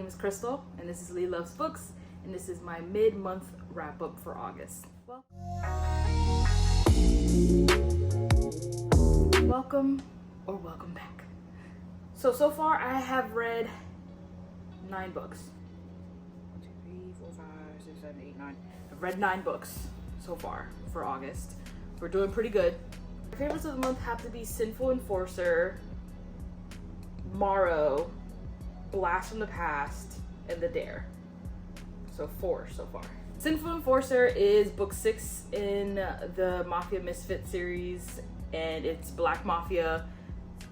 name is Krystal, and this is Lee Loves Books, and this is my mid-month wrap-up for August. Welcome back. So far I have read 9 books. 1, 2, 3, 4, 5, 6, 7, 8, 9. I've read 9 books so far for August. We're doing pretty good. My favorites of the month have to be Sinful Enforcer, Morrow, Blast from the Past, and The Dare. So 4 so far. Sinful Enforcer is book 6 in the Mafia Misfit series, and it's Black Mafia.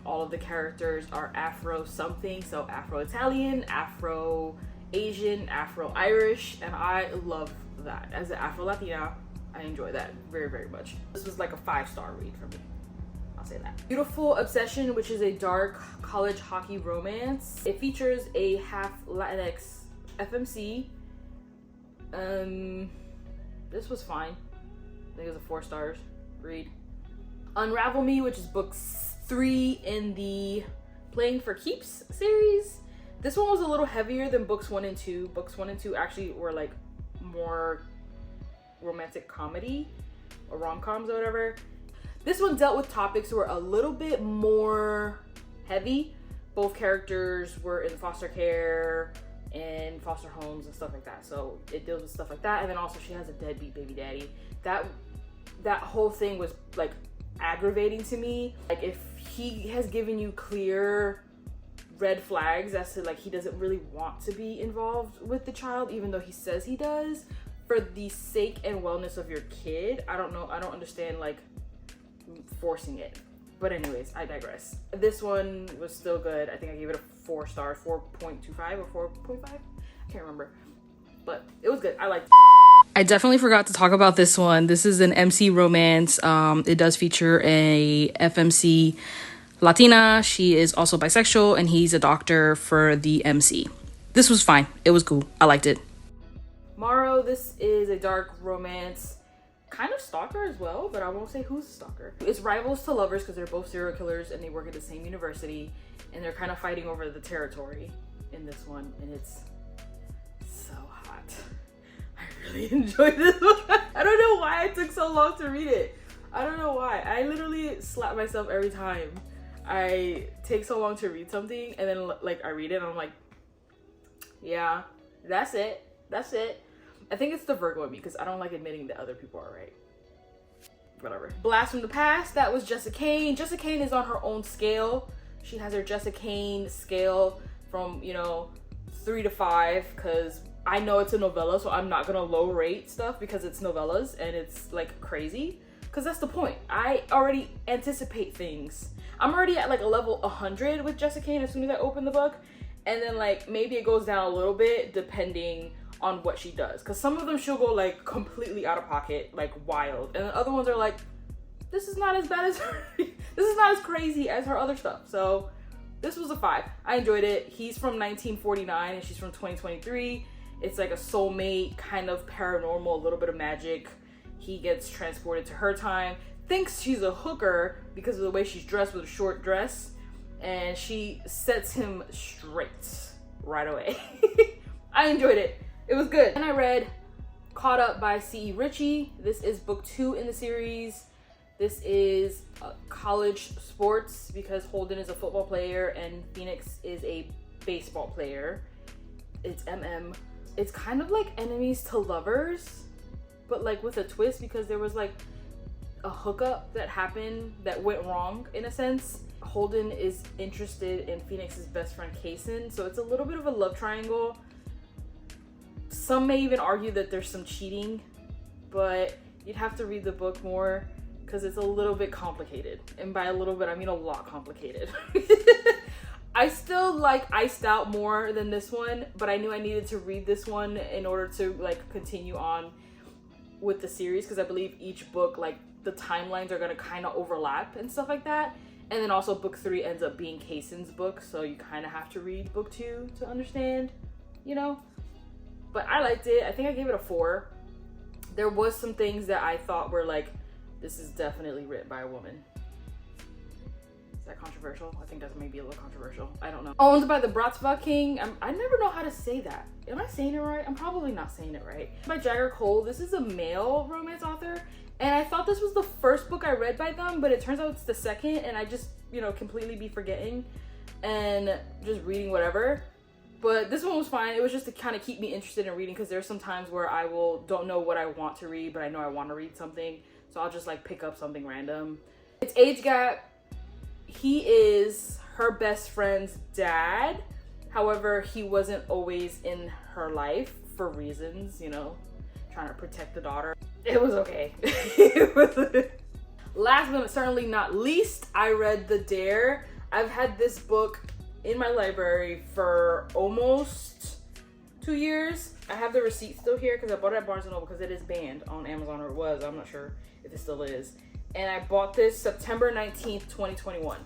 All of the characters are Afro something, so Afro-Italian, Afro-Asian, Afro-Irish, and I love that. As an Afro-Latina, I enjoy that very, very much. This was like a 5-star read for me. I'll say that. Beautiful Obsession, which is a dark college hockey romance. It features a half Latinx FMC. This was fine. I think it was a 4 stars read. Unravel Me, which is book 3 in the Playing for Keeps series. This one was a little heavier than books 1 and 2. Books 1 and 2 actually were like more romantic comedy or rom-coms or whatever. This one dealt with topics that were a little bit more heavy. Both characters were in foster care and foster homes and stuff like that. So it deals with stuff like that. And then also she has a deadbeat baby daddy. That whole thing was like aggravating to me. Like if he has given you clear red flags as to like he doesn't really want to be involved with the child, even though he says he does, for the sake and wellness of your kid, I don't know, I don't understand like forcing it. But anyways, I digress. This one was still good. I think I gave it a 4 star, 4.25 or 4.5. I can't remember, but it was good. I liked it. I definitely forgot to talk about this one. This is an MC romance. It does feature a FMC Latina. She is also bisexual, and he's a doctor for the MC. This was fine. It was cool. I liked it. Morrow, this is a dark romance. Kind of stalker as well, but I won't say who's the stalker. It's rivals to lovers because they're both serial killers and they work at the same university, and they're kind of fighting over the territory in this one, and it's so hot. I really enjoyed this one. I don't know why I took so long to read it. I don't know why. I literally slap myself every time I take so long to read something, and then like I read it and I'm like, yeah, that's it. I think it's the Virgo in me because I don't like admitting that other people are right. Whatever. Blast from the Past, that was Jessica Kane. Jessica Kane is on her own scale. She has her Jessica Kane scale from, 3 to 5, because I know it's a novella, so I'm not gonna low rate stuff because it's novellas and it's like crazy, because that's the point. I already anticipate things. I'm already at like a level 100 with Jessica Kane as soon as I open the book, and then like maybe it goes down a little bit depending on what she does, because some of them she'll go like completely out of pocket, like wild, and the other ones are like, this is not as bad as her this is not as crazy as her other stuff. So this was a 5. I enjoyed it. He's from 1949 and she's from 2023. It's like a soulmate, kind of paranormal, a little bit of magic. He gets transported to her time, thinks she's a hooker because of the way she's dressed with a short dress, and she sets him straight right away. I enjoyed it. It was good. And I read Caught Up by C.E. Ritchie. This is book 2 in the series. This is college sports because Holden is a football player and Phoenix is a baseball player. It's MM. It's kind of like enemies to lovers, but like with a twist, because there was like a hookup that happened that went wrong in a sense. Holden is interested in Phoenix's best friend Kaysen, so it's a little bit of a love triangle. Some may even argue that there's some cheating, but you'd have to read the book more because it's a little bit complicated. And by a little bit, I mean a lot complicated. I still like Iced Out more than this one, but I knew I needed to read this one in order to like continue on with the series, because I believe each book, like the timelines are gonna kind of overlap and stuff like that. And then also book 3 ends up being Kaysen's book, so you kind of have to read book 2 to understand, But I liked it. I think I gave it a 4. There was some things that I thought were like, this is definitely written by a woman. Is that controversial? I think that's maybe a little controversial. I don't know. Owned by the Bratsva King. I never know how to say that. Am I saying it right? I'm probably not saying it right. By Jagger Cole. This is a male romance author. And I thought this was the first book I read by them, but it turns out it's the second, and I just, you know, completely be forgetting and just reading whatever. But this one was fine. It was just to kind of keep me interested in reading, because there's some times where I don't know what I want to read, but I know I want to read something. So I'll just like pick up something random. It's age gap. He is her best friend's dad. However, he wasn't always in her life for reasons, you know, trying to protect the daughter. It was okay. Last but certainly not least, I read The Dare. I've had this book in my library for almost 2 years. I have the receipt still here because I bought it at Barnes & Noble because it is banned on Amazon, or it was. I'm not sure if it still is. And I bought this September 19th, 2021.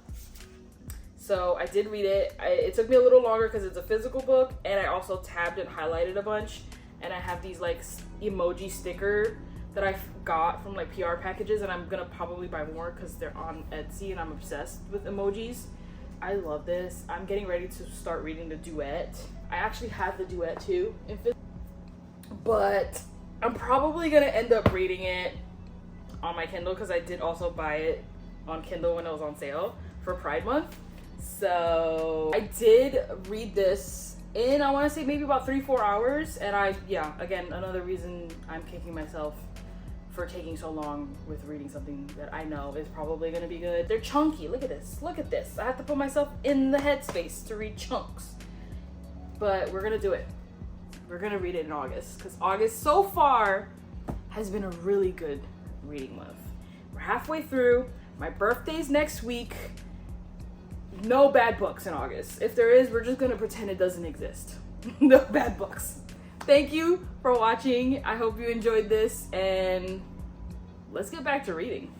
So I did read it. It took me a little longer because it's a physical book, and I also tabbed and highlighted a bunch. And I have these like emoji sticker that I got from like PR packages, and I'm gonna probably buy more because they're on Etsy, and I'm obsessed with emojis. I love this. I'm getting ready to start reading the duet. I actually have the duet too, but I'm probably gonna end up reading it on my Kindle because I did also buy it on Kindle when it was on sale for Pride Month. So I did read this in, I want to say maybe about 3-4 hours, and again, another reason I'm kicking myself for taking so long with reading something that I know is probably going to be good. They're chunky. Look at this. Look at this. I have to put myself in the headspace to read chunks. But we're going to do it. We're going to read it in August, because August so far has been a really good reading month. We're halfway through. My birthday's next week. No bad books in August. If there is, we're just going to pretend it doesn't exist. No bad books. Thank you for watching. I hope you enjoyed this, and let's get back to reading.